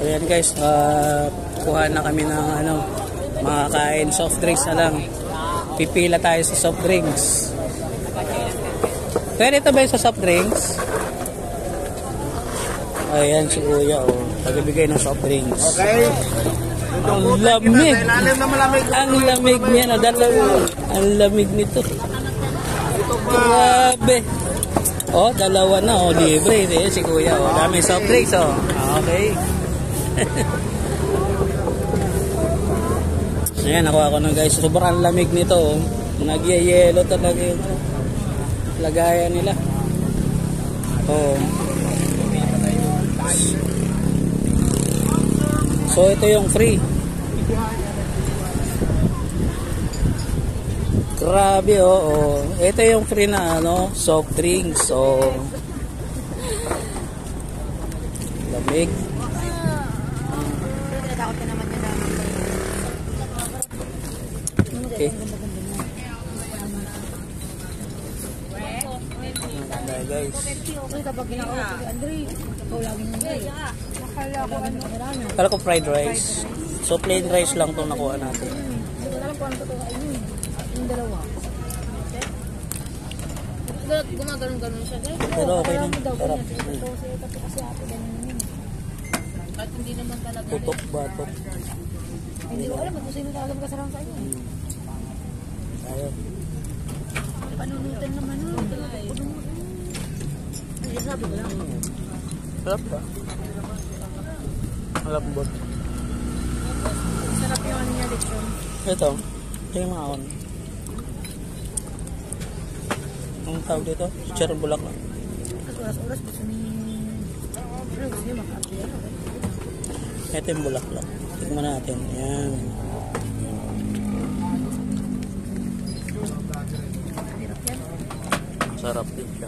Ayan guys, kuha na kami ng makakain, soft drinks na lang. Pipila tayo sa soft drinks. Pwede ito ba yung sa soft drinks? Ayan si Kuya, pagbibigay ng soft drinks. Okay. Ang lamig. Ang lamig niya na. Ang lamig nito. Grabe. Dalawa na. Libre. Si Kuya. Dami soft drinks. Okay. Ayan, nakuha ko na guys. Sobrang lamig nito. Nagyayelo talaga yung lagayan nila. So ito yung free. Grabe ito yung free na soft drinks. Lamig. Okay. Guys. Kala ko fried rice. So plain rice lang itong nakuha natin. Gumagano'n siya. Pero okay na. Sarap. At hindi naman talaga. Tutok, batok. Hindi ko alam kung sino talaga magkasarang sa inyo. Ayun. Panunutan naman Ay, sabi ko lang. Sarap ba? Malambot. Sarap yung niya, lechon. Ito yung mga on. Ang tawag dito? Chicharon bulaklak. At oras-oras gusto niya makaapya. Ito yung bulaklak. Tignan natin. Yan. Sarap din siya.